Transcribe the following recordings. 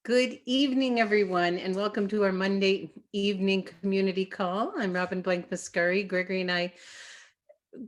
Good evening, everyone, and welcome to our Monday evening community call. I'm Robin Blank Mascari. Gregory and I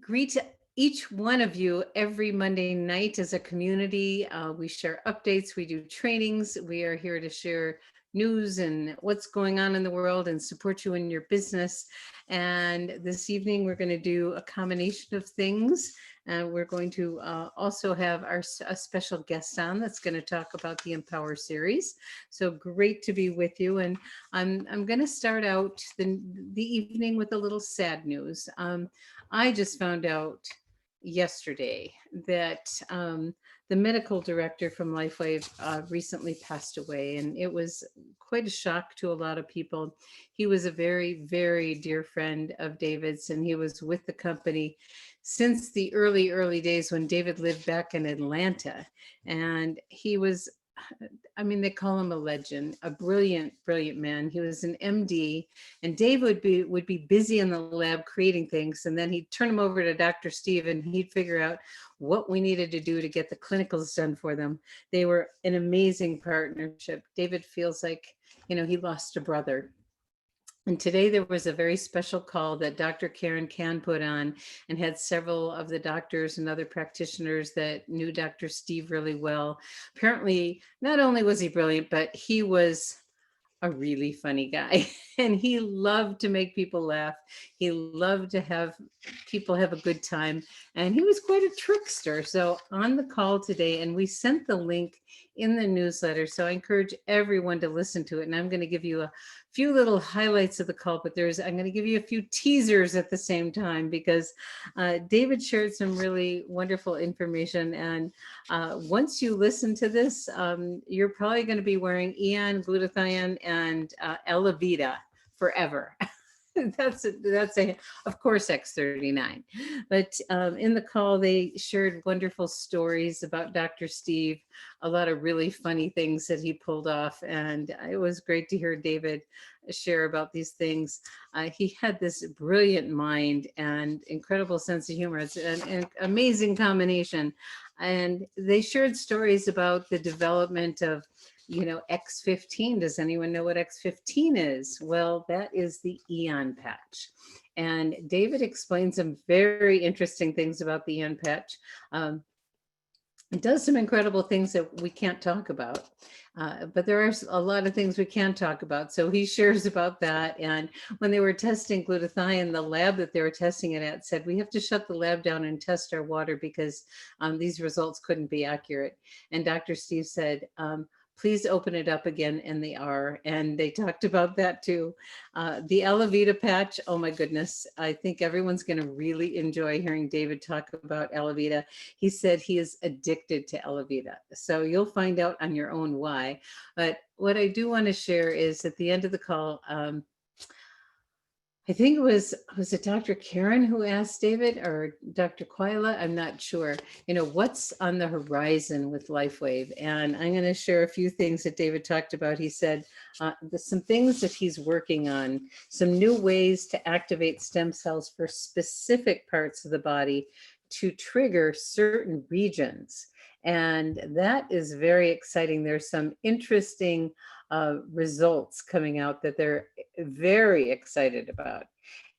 greet each one of you every Monday night as a community. We share updates, we do trainings, we are here to share news and what's going on in the world and support you in your business. And this evening, we're going to do a combination of things. We're going to also have a special guest on that's going to talk about the Empower series. So great to be with you. And I'm going to start out the evening with a little sad news. I just found out yesterday that the medical director from LifeWave recently passed away, and it was quite a shock to a lot of people. He was a very, very dear friend of David's, and he was with the company since the early days when David lived back in Atlanta. And he was, I mean, they call him a legend, a brilliant, brilliant man. He was an MD, and Dave would be busy in the lab creating things, and then he'd turn them over to Dr. Steve, and he'd figure out what we needed to do to get the clinicals done for them. They were an amazing partnership. David feels like, he lost a brother. And today there was a very special call that Dr. Karen Can put on and had several of the doctors and other practitioners that knew Dr. Steve really well. Apparently, not only was he brilliant, but he was a really funny guy. And he loved to make people laugh. He loved to have people have a good time. And he was quite a trickster. So on the call today, and we sent the link in the newsletter. So I encourage everyone to listen to it. And I'm going to give you a few little highlights of the call, but I'm going to give you a few teasers at the same time because David shared some really wonderful information. And once you listen to this, you're probably going to be wearing Eon, glutathione, and Elavita forever. that's of course X39. But in the call they shared wonderful stories about Dr. Steve, a lot of really funny things that he pulled off, and it was great to hear David share about these things. He had this brilliant mind and incredible sense of humor. It's an amazing combination. And they shared stories about the development of X15. Does anyone know what X15 is? Well, that is the Eon patch. And David explains some very interesting things about the Eon patch. It does some incredible things that we can't talk about, but there are a lot of things we can talk about. So he shares about that. And when they were testing glutathione, the lab that they were testing it at said, we have to shut the lab down and test our water because these results couldn't be accurate. And Dr. Steve said, please open it up again, and they are. And they talked about that too. The Elavita patch, oh my goodness. I think everyone's going to really enjoy hearing David talk about Elavita. He said he is addicted to Elavita. So you'll find out on your own why. But what I do want to share is at the end of the call, I think was it Dr. Karen who asked David or Dr. Quila? I'm not sure. What's on the horizon with LifeWave? And I'm going to share a few things that David talked about. He said there's some things that he's working on, some new ways to activate stem cells for specific parts of the body to trigger certain regions. And that is very exciting. There's some interesting results coming out that they're very excited about.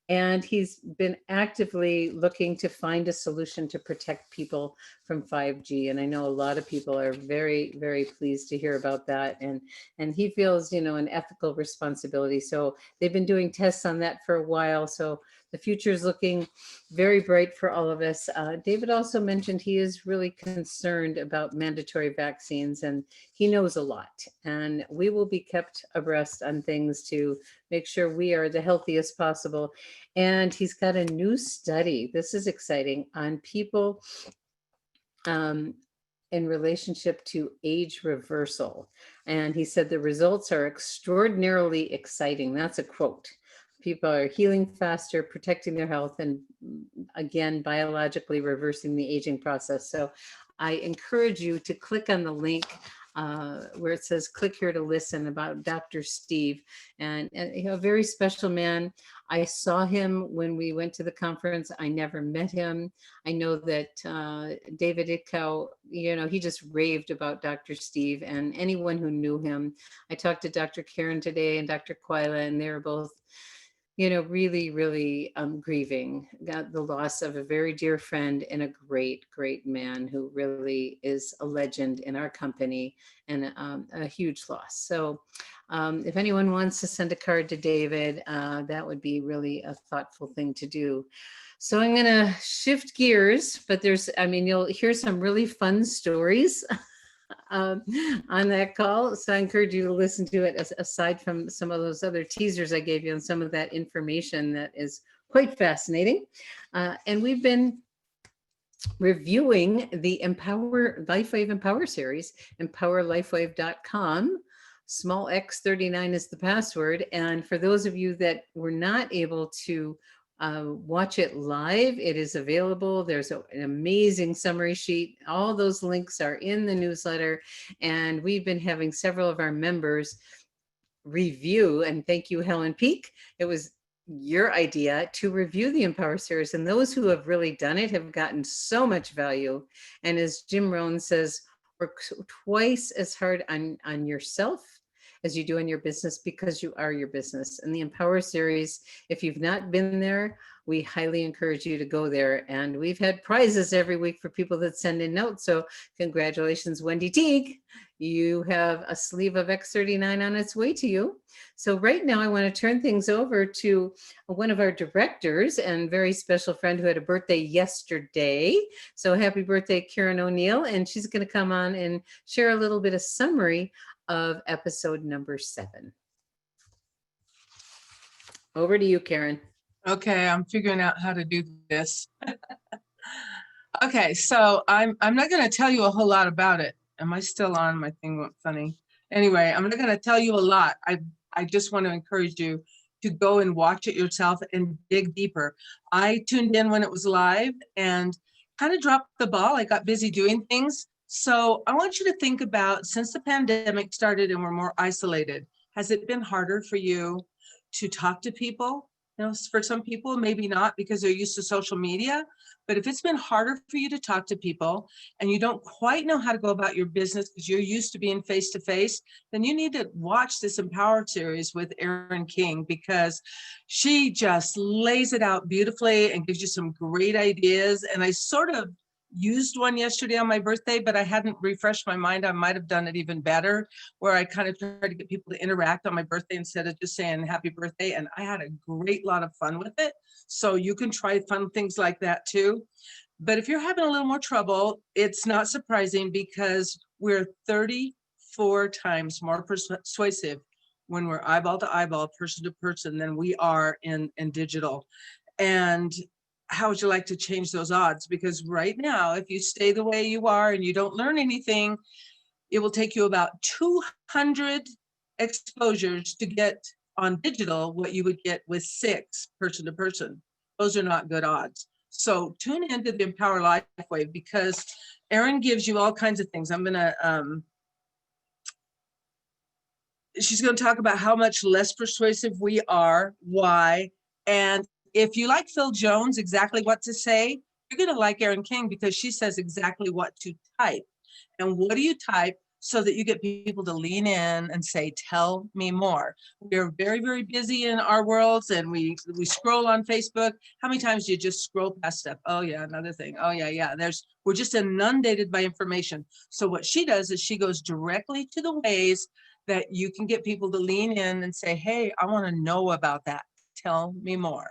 And he's been actively looking to find a solution to protect people from 5G. And I know a lot of people are very, very pleased to hear about that. And he feels, an ethical responsibility. So they've been doing tests on that for a while. So the future is looking very bright for all of us. David also mentioned he is really concerned about mandatory vaccines, and he knows a lot. And we will be kept abreast on things to make sure we are the healthiest possible. And he's got a new study, this is exciting, on people in relationship to age reversal. And he said the results are extraordinarily exciting. That's a quote. People are healing faster, protecting their health, and again, biologically reversing the aging process. So I encourage you to click on the link where it says click here to listen, about Dr. Steve, and a very special man. I saw him when we went to the conference. I never met him. I know that David Itkow, he just raved about Dr. Steve and anyone who knew him. I talked to Dr. Karen today and Dr. Quila, and they were both really, really grieving the loss of a very dear friend and a great, great man who really is a legend in our company, and a huge loss. So if anyone wants to send a card to David, that would be really a thoughtful thing to do. So I'm going to shift gears, but you'll hear some really fun stories on that call. So I encourage you to listen to it, aside from some of those other teasers I gave you and some of that information that is quite fascinating. And we've been reviewing the Empower LifeWave Empower series, empowerlifewave.com. Small X39 is the password. And for those of you that were not able to watch it live, it is available. There's an amazing summary sheet. All those links are in the newsletter. And we've been having several of our members review, and thank you, Helen Peak. It was your idea to review the Empower series. And those who have really done it have gotten so much value. And as Jim Rohn says, work twice as hard on yourself as you do in your business, because you are your business. And the Empower series, if you've not been there, we highly encourage you to go there. And we've had prizes every week for people that send in notes. So congratulations, Wendy Teague. You have a sleeve of X39 on its way to you. So right now I want to turn things over to one of our directors and very special friend who had a birthday yesterday. So happy birthday, Karen O'Neill. And she's going to come on and share a little bit of summary of episode number 7. Over to you, Karen. Okay, I'm figuring out how to do this. Okay, so I'm not going to tell you a whole lot about it. Am I still on? My thing went funny. Anyway, I'm not going to tell you a lot. I just want to encourage you to go and watch it yourself and dig deeper. I tuned in when it was live and kind of dropped the ball. I got busy doing things. So I want you to think about, since the pandemic started and we're more isolated, has it been harder for you to talk to people? For some people, maybe not, because they're used to social media. But if it's been harder for you to talk to people and you don't quite know how to go about your business because you're used to being face to face, then you need to watch this Empower series with Erin King, because she just lays it out beautifully and gives you some great ideas. And I sort of used one yesterday on my birthday, but I hadn't refreshed my mind. I might have done it even better, where I kind of tried to get people to interact on my birthday instead of just saying happy birthday. And I had a great lot of fun with it. So you can try fun things like that too. But if you're having a little more trouble, it's not surprising, because we're 34 times more persuasive when we're eyeball to eyeball, person to person, than we are in digital. And how would you like to change those odds? Because right now, if you stay the way you are and you don't learn anything, it will take you about 200 exposures to get on digital what you would get with 6 person to person. Those are not good odds. So tune into the Empower LifeWave, because Erin gives you all kinds of things. She's going to talk about how much less persuasive we are, why, and if you like Phil Jones, exactly what to say, you're going to like Erin King, because she says exactly what to type. And what do you type so that you get people to lean in and say, tell me more? We're very, very busy in our worlds, and we scroll on Facebook. How many times do you just scroll past stuff? Oh yeah, another thing. Oh yeah. We're just inundated by information. So what she does is she goes directly to the ways that you can get people to lean in and say, hey, I want to know about that. Tell me more.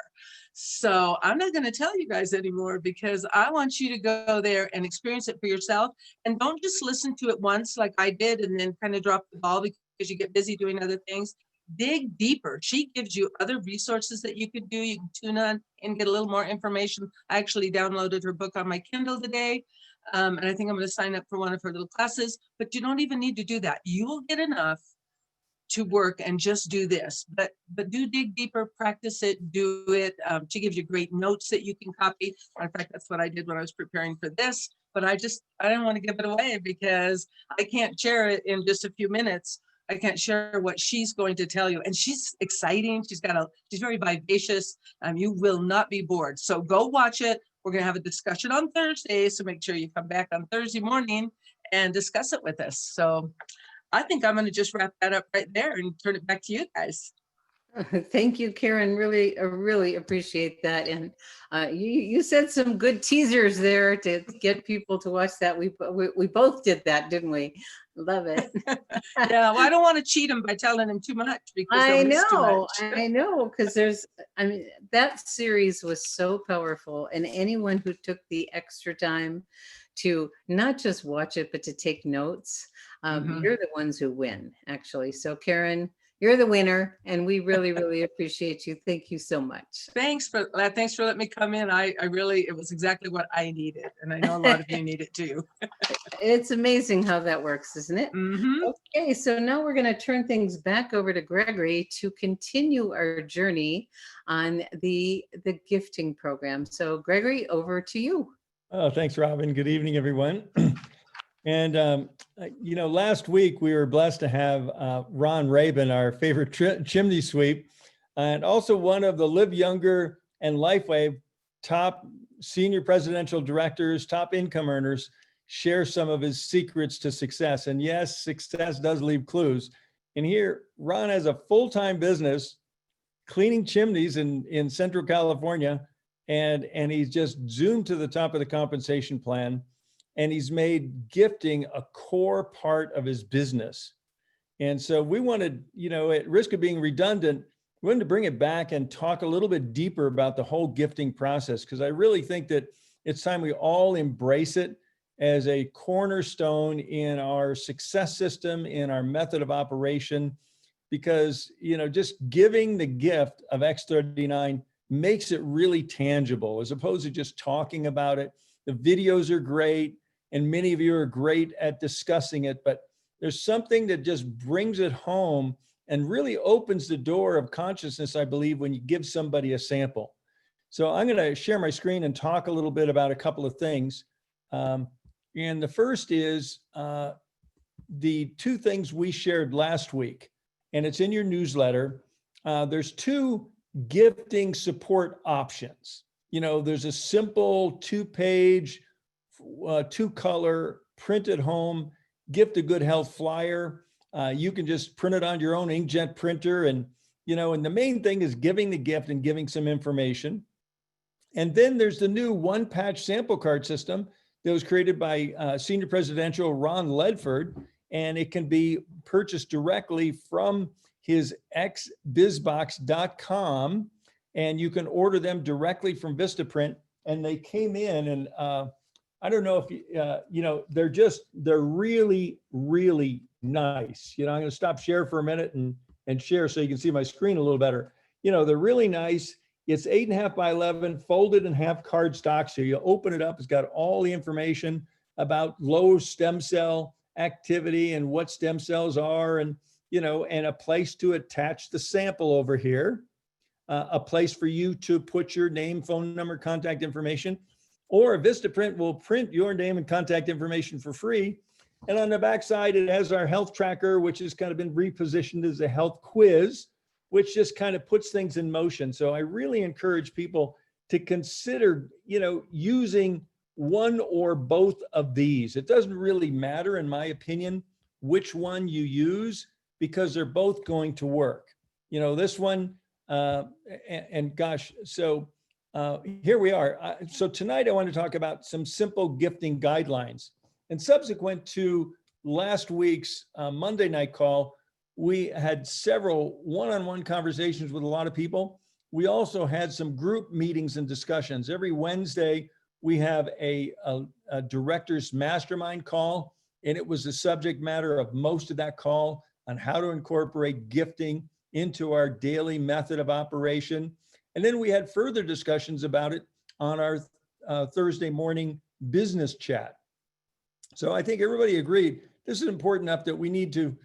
So I'm not going to tell you guys anymore, because I want you to go there and experience it for yourself. And don't just listen to it once like I did and then kind of drop the ball because you get busy doing other things. Dig deeper. She gives you other resources that you can do. You can tune on and get a little more information. I actually downloaded her book on my Kindle today. And I think I'm going to sign up for one of her little classes. But you don't even need to do that. You will get enough to work and just do this, but do dig deeper, practice it, do it. She gives you great notes that you can copy. In fact, that's what I did when I was preparing for this. but I didn't want to give it away because I can't share it in just a few minutes. I can't share what she's going to tell you. And she's exciting. She's very vivacious. You will not be bored. So go watch it. We're going to have a discussion on Thursday. So make sure you come back on Thursday morning and discuss it with us. So I think I'm going to just wrap that up right there and turn it back to you guys. Thank you, Karen. Really, really appreciate that. And you said some good teasers there to get people to watch that. We both did that, didn't we? Love it. Yeah, well, I don't want to cheat them by telling them too much because I they'll miss too know, much. I know, because I mean, that series was so powerful, and anyone who took the extra time to not just watch it, but to take notes, Mhm. you're the ones who win, actually. So, Karen, you're the winner, and we really, really appreciate you. Thank you so much. Thanks for letting me come in. I really, it was exactly what I needed. And I know a lot of you need it too. It's amazing how that works, isn't it? Mhm. Okay, so now we're going to turn things back over to Gregory to continue our journey on the gifting program. So, Gregory, over to you. Oh, thanks, Robin. Good evening, everyone. And, last week we were blessed to have Ron Rabin, our favorite chimney sweep, and also one of the Live Younger and Lifeway top senior presidential directors, top income earners, share some of his secrets to success. And yes, success does leave clues. And here, Ron has a full-time business cleaning chimneys in Central California, and he's just zoomed to the top of the compensation plan. And he's made gifting a core part of his business. And so we wanted, at risk of being redundant, we wanted to bring it back and talk a little bit deeper about the whole gifting process, because I really think that it's time we all embrace it as a cornerstone in our success system, in our method of operation, because, just giving the gift of X39 makes it really tangible as opposed to just talking about it. The videos are great, and many of you are great at discussing it, but there's something that just brings it home and really opens the door of consciousness, I believe, when you give somebody a sample. So I'm going to share my screen and talk a little bit about a couple of things. And the first is the two things we shared last week, and it's in your newsletter. There's two gifting support options. There's a simple 2-page, 2-color, print at home, gift a good health flyer. You can just print it on your own inkjet printer. And the main thing is giving the gift and giving some information. And then there's the new one-patch sample card system that was created by Senior Presidential Ron Ledford, and it can be purchased directly from his xbizbox.com, and you can order them directly from Vistaprint. And they came in, and I don't know if they're really, really nice. I'm going to stop share for a minute and share so you can see my screen a little better. They're really nice. It's 8.5 by 11, folded in half cardstock. So you open it up, it's got all the information about low stem cell activity and what stem cells are, and a place to attach the sample over here, a place for you to put your name, phone number, contact information, or Vistaprint will print your name and contact information for free. And on the backside, it has our health tracker, which has kind of been repositioned as a health quiz, which just kind of puts things in motion. So I really encourage people to consider, using one or both of these. It doesn't really matter, in my opinion, which one you use, because they're both going to work. This one, and gosh, so here we are. So tonight I want to talk about some simple gifting guidelines. And subsequent to last week's Monday night call, we had several one-on-one conversations with a lot of people. We also had some group meetings and discussions. Every Wednesday, we have a director's mastermind call, and it was the subject matter of most of that call on how to incorporate gifting into our daily method of operation. And then we had further discussions about it on our Thursday morning business chat. So I think everybody agreed this is important enough that we need to,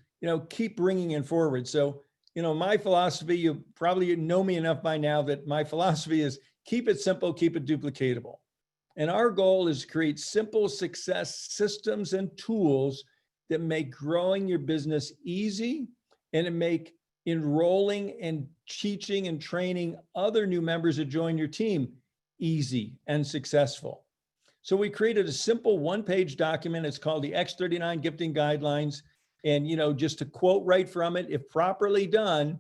keep bringing it forward. So, my philosophy, you probably know me enough by now that my philosophy is keep it simple, keep it duplicatable. And our goal is to create simple success systems and tools that make growing your business easy and to make enrolling and teaching and training other new members that join your team easy and successful. So we created a simple one-page document. It's called the X39 Gifting Guidelines. And, just to quote right from it, if properly done,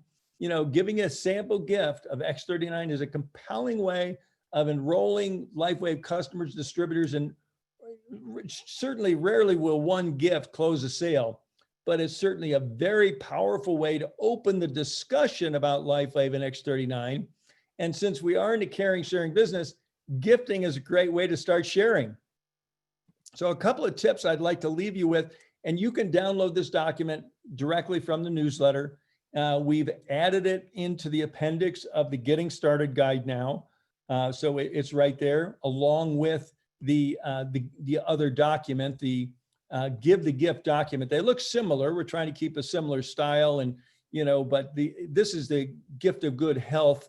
giving a sample gift of X39 is a compelling way of enrolling LifeWave customers, distributors, and certainly rarely will one gift close a sale, but it's certainly a very powerful way to open the discussion about LifeWave and X39. And since we are in the caring, sharing business, gifting is a great way to start sharing. So a couple of tips I'd like to leave you with, and you can download this document directly from the newsletter. We've added it into the appendix of the Getting Started guide now. So it's right there along with the other document, the Give the Gift document. They look similar. We're trying to keep a similar style and, but this is the Gift of Good Health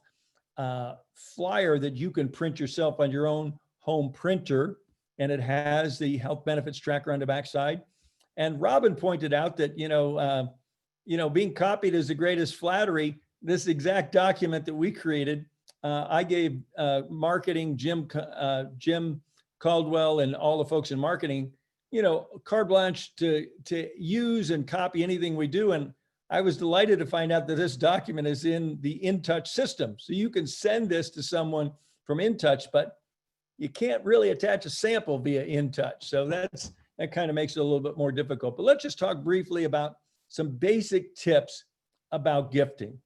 flyer that you can print yourself on your own home printer. And it has the health benefits tracker on the backside. And Robin pointed out that, being copied is the greatest flattery. This exact document that we created, I gave marketing, Jim Caldwell and all the folks in marketing, carte blanche to use and copy anything we do. And I was delighted to find out that this document is in the InTouch system. So you can send this to someone from InTouch, but you can't really attach a sample via InTouch. So that kind of makes it a little bit more difficult. But let's just talk briefly about some basic tips about gifting.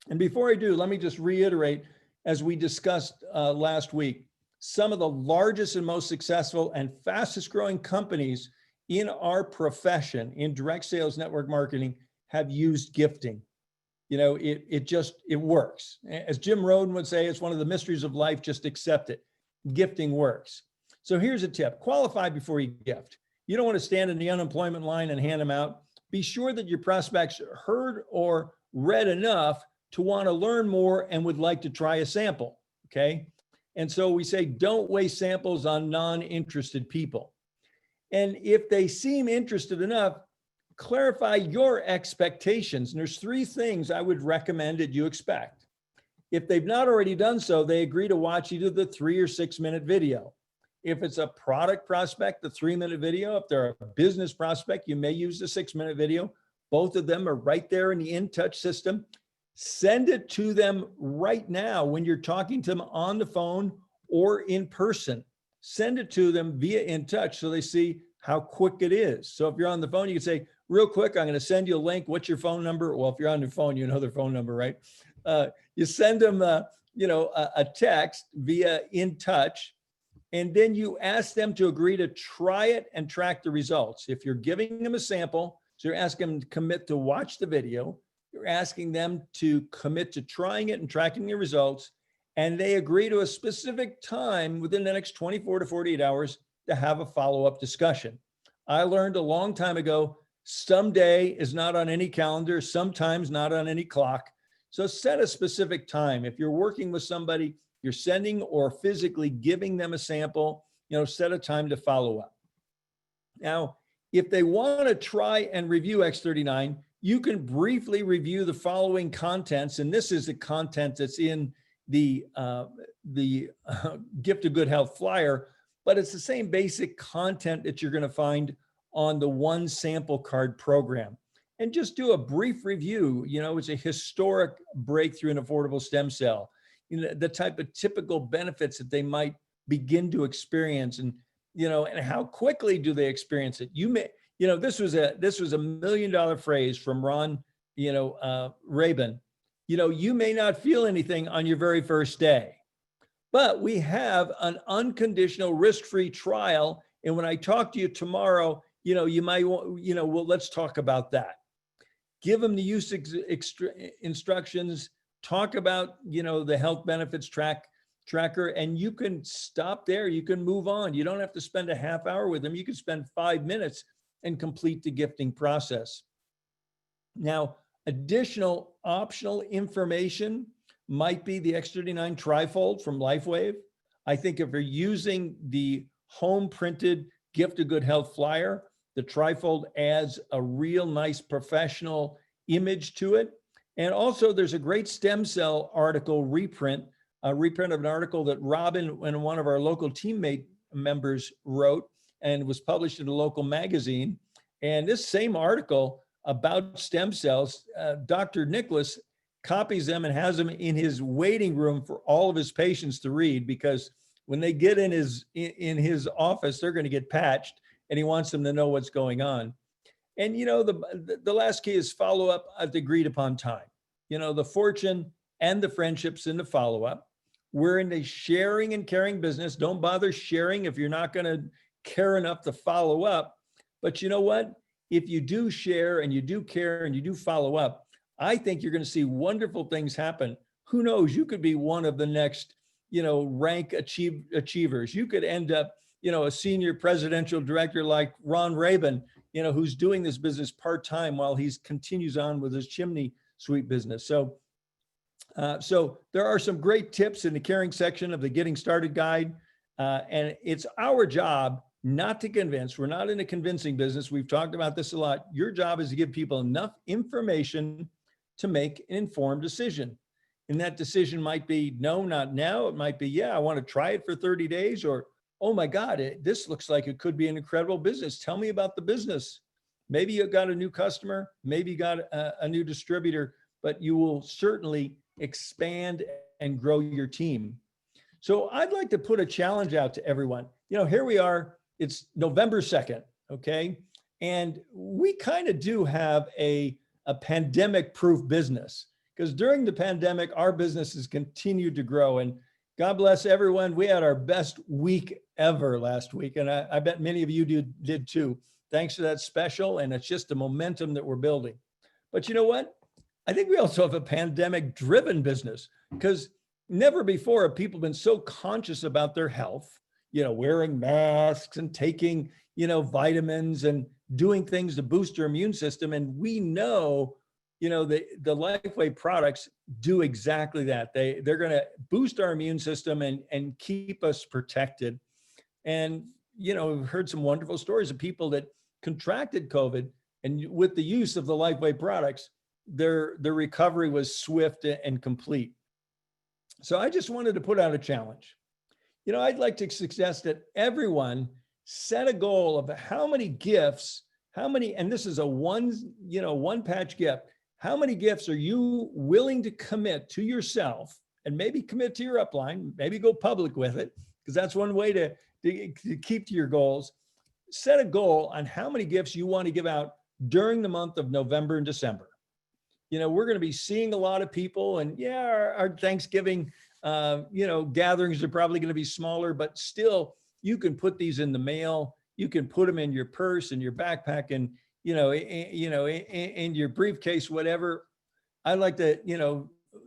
And before I do, let me just reiterate, as we discussed last week, some of the largest and most successful and fastest growing companies in our profession, in direct sales network marketing, have used gifting. It works. As Jim Rohn would say, it's one of the mysteries of life, just accept it. Gifting works. So here's a tip: qualify before you gift. You don't want to stand in the unemployment line and hand them out. Be sure that your prospects heard or read enough to want to learn more and would like to try a sample, okay? And so we say, don't waste samples on non-interested people. And if they seem interested enough, clarify your expectations. And there's 3 things I would recommend that you expect. If they've not already done so, they agree to watch either the 3 or 6 minute video. If it's a product prospect, the 3-minute video. If they're a business prospect, you may use the 6-minute video. Both of them are right there in the InTouch system. Send it to them right now when you're talking to them on the phone or in person. Send it to them via InTouch so they see how quick it is. So if you're on the phone, you can say, real quick, I'm going to send you a link. What's your phone number? Well, if you're on your phone, you know their phone number, right? You send them, a text via InTouch, and then you ask them to agree to try it and track the results. If you're giving them a sample, so you're asking them to commit to watch the video, you're asking them to commit to trying it and tracking the results, and they agree to a specific time within the next 24 to 48 hours to have a follow-up discussion. I learned a long time ago, someday is not on any calendar, sometimes not on any clock. So set a specific time. If you're working with somebody, you're sending or physically giving them a sample, set a time to follow up. Now, if they want to try and review X39, you can briefly review the following contents. And this is the content that's in the Gift of Good Health flyer, but it's the same basic content that you're going to find on the One Sample Card program. And just do a brief review. It's a historic breakthrough in affordable stem cell. The type of typical benefits that they might begin to experience, and how quickly do they experience it. This was a $1 million phrase from Ron, Rabin. You may not feel anything on your very first day, but we have an unconditional risk-free trial. And when I talk to you tomorrow, you might want, well, let's talk about that. Give them the use instructions, talk about, the health benefits tracker, and you can stop there. You can move on. You don't have to spend a half hour with them. You can spend 5 minutes and complete the gifting process. Now, additional optional information might be the X39 Trifold from LifeWave, I think if you're using the home printed Gift of Good Health flyer, the trifold adds a real nice professional image to it. And also there's a great stem cell article reprint, a reprint of an article that Robin and one of our local teammate members wrote and was published in a local magazine. And this same article about stem cells, Dr. Nicholas copies them and has them in his waiting room for all of his patients to read, because when they get in his office, they're going to get patched, and he wants them to know what's going on. And the last key is follow up at the agreed upon time. The fortune and the friendships in the follow up. We're in a sharing and caring business. Don't bother sharing if you're not going to care enough to follow up. But you know what? If you do share and you do care and you do follow up, I think you're going to see wonderful things happen. Who knows? You could be one of the next, rank achievers. You could end up, a senior presidential director like Ron Rabin, who's doing this business part-time while he continues on with his chimney sweep business. So there are some great tips in the caring section of the Getting Started guide. And it's our job not to convince. We're not in a convincing business. We've talked about this a lot. Your job is to give people enough information to make an informed decision. And that decision might be, no, not now. It might be, yeah, I want to try it for 30 days, or, oh my God, this looks like it could be an incredible business. Tell me about the business. Maybe you got a new customer, maybe you got a new distributor, but you will certainly expand and grow your team. So I'd like to put a challenge out to everyone. Here we are, it's November 2nd, okay? And we kind of do have a pandemic-proof business, because during the pandemic, our business has continued to grow. And God bless everyone. We had our best week ever last week. And I bet many of you did too, thanks to that special. And it's just the momentum that we're building. But you know what? I think we also have a pandemic-driven business, because never before have people been so conscious about their health, wearing masks and taking, vitamins and doing things to boost your immune system. And we know, the Lifeway products do exactly that. They're going to boost our immune system and keep us protected. And, we've heard some wonderful stories of people that contracted COVID, and with the use of the Lifeway products, their recovery was swift and complete. So I just wanted to put out a challenge. I'd like to suggest that everyone set a goal of how many gifts, and this is a one patch gift. How many gifts are you willing to commit to yourself, and maybe commit to your upline, maybe go public with it, because that's one way to keep to your goals. Set a goal on how many gifts you want to give out during the month of November and December. We're going to be seeing a lot of people, and our Thanksgiving, gatherings are probably going to be smaller, but still you can put these in the mail. You can put them in your purse and your backpack and, in your briefcase, whatever. I like to,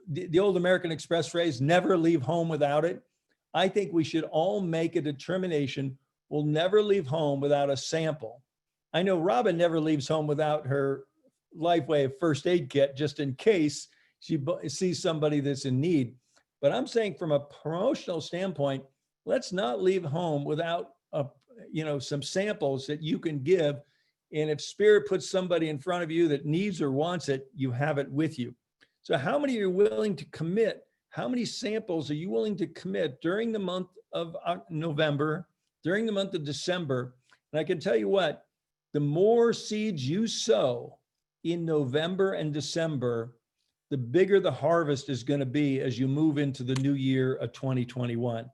the old American Express phrase, never leave home without it. I think we should all make a determination. We'll never leave home without a sample. I know Robin never leaves home without her Lifeway first aid kit, just in case she sees somebody that's in need. But I'm saying from a promotional standpoint, let's not leave home without some samples that you can give. And if Spirit puts somebody in front of you that needs or wants it, you have it with you. So how many are you willing to commit? How many samples are you willing to commit during the month of November, during the month of December? And I can tell you what, the more seeds you sow in November and December, the bigger the harvest is going to be as you move into the new year of 2021.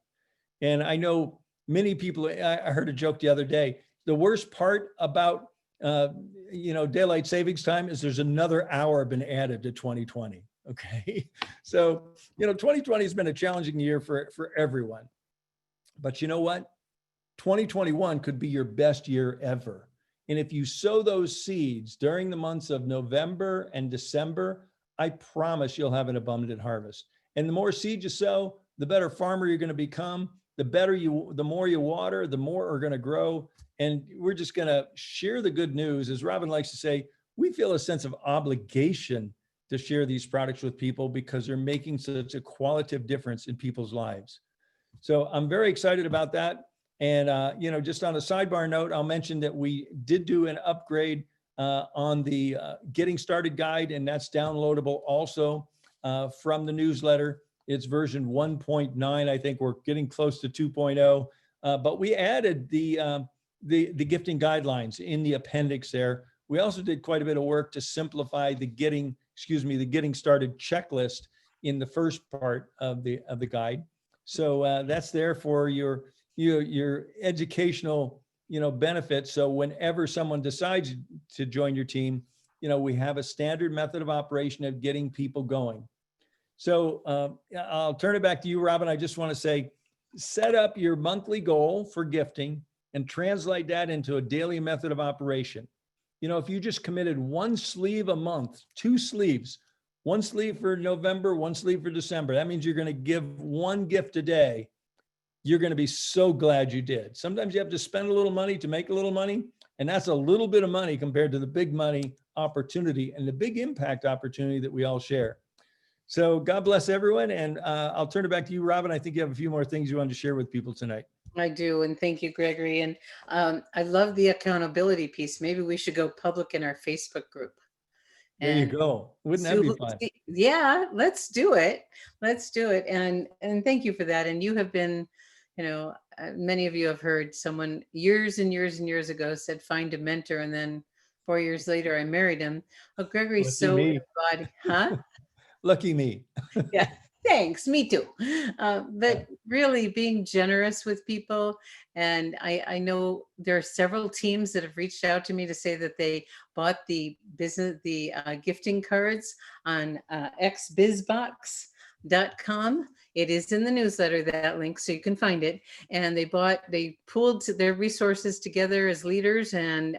And I know many people, I heard a joke the other day, the worst part about daylight savings time is there's another hour been added to 2020. Okay. So, 2020 has been a challenging year for everyone. But you know what? 2021 could be your best year ever. And if you sow those seeds during the months of November and December, I promise you'll have an abundant harvest. And the more seeds you sow, the better farmer you're going to become. The more you water, the more are going to grow. And we're just going to share the good news. As Robin likes to say, we feel a sense of obligation to share these products with people because they're making such a qualitative difference in people's lives. So I'm very excited about that. And, just on a sidebar note, I'll mention that we did do an upgrade on the Getting Started guide, and that's downloadable also from the newsletter. It's version 1.9. I think we're getting close to 2.0. But we added the gifting guidelines in the appendix there. We also did quite a bit of work to simplify the getting started checklist in the first part of the guide. So that's there for your educational, benefits. So whenever someone decides to join your team, we have a standard method of operation of getting people going. So I'll turn it back to you, Robin. I just want to say, set up your monthly goal for gifting and translate that into a daily method of operation. If you just committed one sleeve a month, 2 sleeves, 1 sleeve for November, 1 sleeve for December, that means you're going to give 1 gift a day. You're going to be so glad you did. Sometimes you have to spend a little money to make a little money, and that's a little bit of money compared to the big money opportunity and the big impact opportunity that we all share. So God bless everyone. And I'll turn it back to you, Robin. I think you have a few more things you wanted to share with people tonight. I do. And thank you, Gregory. And I love the accountability piece. Maybe we should go public in our Facebook group. There you go. Wouldn't that be fun? Yeah, let's do it. Let's do it. And thank you for that. And you have been, many of you have heard someone years and years and years ago said, find a mentor. And then 4 years later, I married him. Oh, Gregory's so embodied, huh? Lucky me. Yeah, thanks. Me too. But really being generous with people. And I know there are several teams that have reached out to me to say that they bought the gifting cards on xbizbox.com. It is in the newsletter, that link, so you can find it. And they pooled their resources together as leaders and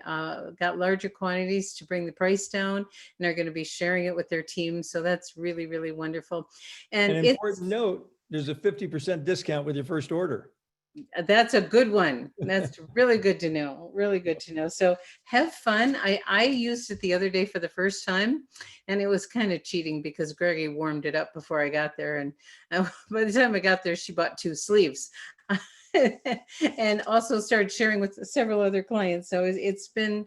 got larger quantities to bring the price down. And they're going to be sharing it with their team. So that's really, really wonderful. And an important note, there's a 50% discount with your first order. That's a good one. That's really good to know. Really good to know. So have fun. I used it the other day for the first time, and it was kind of cheating because Gregory warmed it up before I got there. And by the time I got there, she bought 2 sleeves and also started sharing with several other clients. So it's been,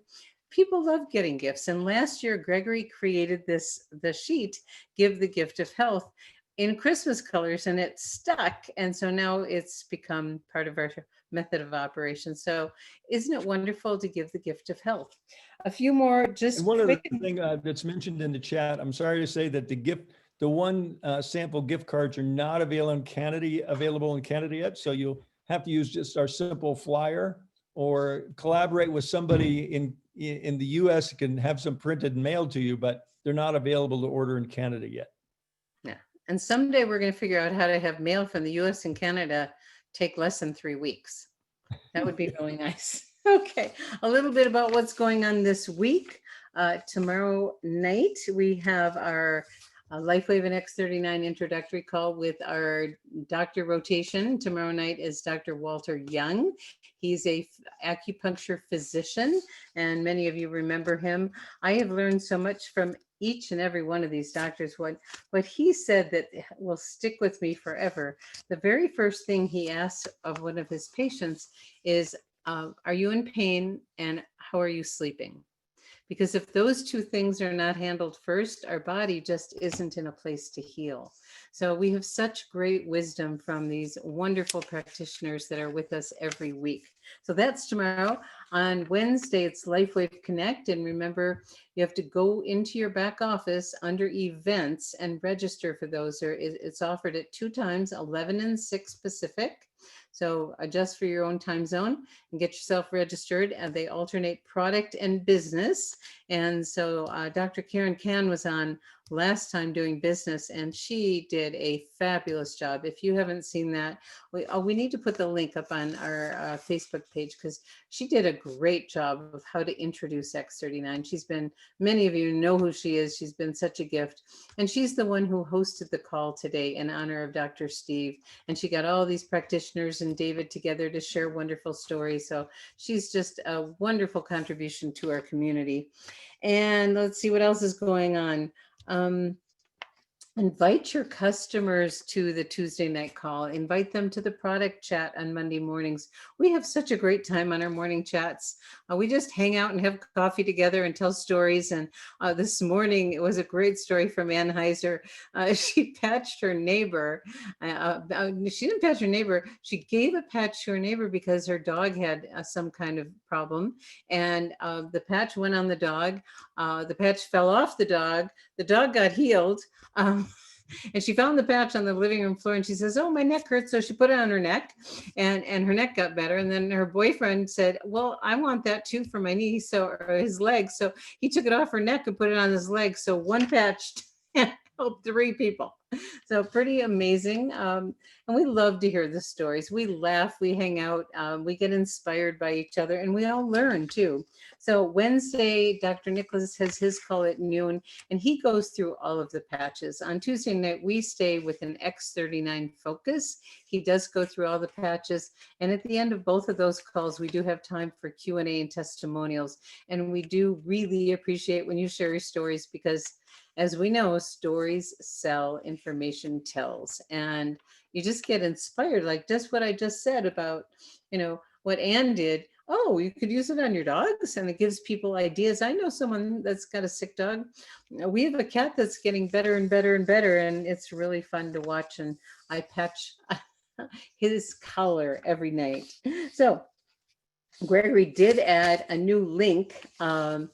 people love getting gifts. And last year, Gregory created the sheet, Give the Gift of Health, in Christmas colors, and it stuck. And so now it's become part of our method of operation. So isn't it wonderful to give the gift of health? A few more, just and one other thing that's mentioned in the chat, I'm sorry to say that the one sample gift cards are not available in Canada yet. So you'll have to use just our simple flyer or collaborate with somebody in the US who can have some printed and mailed to you, but they're not available to order in Canada yet. And someday we're going to figure out how to have mail from the US and Canada take less than 3 weeks. That would be really nice. Okay, a little bit about what's going on this week. Tomorrow night, we have our LifeWave and X39 introductory call with our doctor rotation. Tomorrow night is Dr. Walter Young. He's a acupuncture physician, and many of you remember him. I have learned so much from each and every one of these doctors. What he said that will stick with me forever. The very first thing he asked of one of his patients is, are you in pain and how are you sleeping? Because if those 2 things are not handled first, our body just isn't in a place to heal. So we have such great wisdom from these wonderful practitioners that are with us every week. So that's tomorrow. On Wednesday, it's LifeWave Connect. And remember, you have to go into your back office under events and register for those. It's offered at 2 times, 11 and 6 Pacific. So adjust for your own time zone and get yourself registered. And they alternate product and business. And so Dr. Karen Can was on last time doing business, and she did a fabulous job. If you haven't seen that, we need to put the link up on our Facebook page, because she did a great job of how to introduce X39. Many of you know who she is. She's been such a gift. And she's the one who hosted the call today in honor of Dr. Steve. And she got all these practitioners and David together to share wonderful stories. So she's just a wonderful contribution to our community. And let's see what else is going on. Invite your customers to the Tuesday night call. Invite them to the product chat on Monday mornings. We have such a great time on our morning chats. We just hang out and have coffee together and tell stories. And this morning, it was a great story from Ann Heiser. She patched her neighbor. She didn't patch her neighbor. She gave a patch to her neighbor because her dog had some kind of problem. And the patch went on the dog. The patch fell off the dog. The dog got healed. And she found the patch on the living room floor and she says, oh, my neck hurts. So she put it on her neck and her neck got better. And then her boyfriend said, well, I want that too for my knee. So, or his leg. So he took it off her neck and put it on his leg. So one patch helped 3 people. So pretty amazing. And we love to hear the stories. We laugh, we hang out, we get inspired by each other, and we all learn too. So Wednesday, Dr. Nicholas has his call at noon, and he goes through all of the patches. On Tuesday night, we stay with an X39 focus. He does go through all the patches. And at the end of both of those calls, we do have time for Q&A and testimonials. And we do really appreciate when you share your stories because, as we know, stories sell, information tells. And you just get inspired, like just what I just said about, what Ann did. Oh, you could use it on your dogs, and it gives people ideas. I know someone that's got a sick dog. We have a cat that's getting better and better and better, and it's really fun to watch. And I patch his collar every night. So Gregory did add a new link called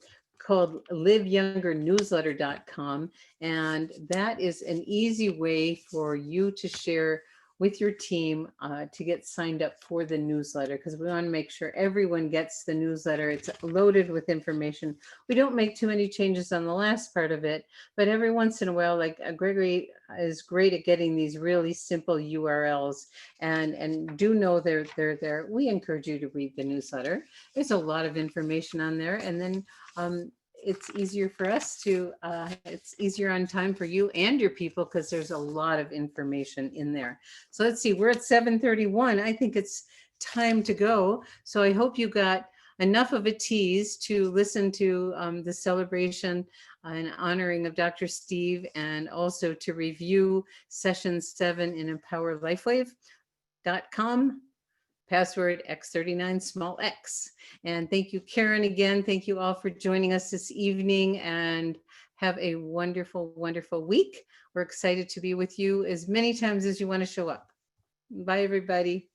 liveyoungernewsletter.com. And that is an easy way for you to share with your team to get signed up for the newsletter, because we want to make sure everyone gets the newsletter. It's loaded with information. We don't make too many changes on the last part of it, but every once in a while, like Gregory is great at getting these really simple URLs, and do know they're there. We encourage you to read the newsletter. There's a lot of information on there, and then it's easier for us to, it's easier on time for you and your people because there's a lot of information in there. So let's see, we're at 7:31. I think it's time to go. So I hope you got enough of a tease to listen to the celebration and honoring of Dr. Steve, and also to review session 7 in empowerlifewave.com. Password X39 small x. And thank you, Karen, again. Thank you all for joining us this evening, and have a wonderful, wonderful week. We're excited to be with you as many times as you want to show up. Bye, everybody.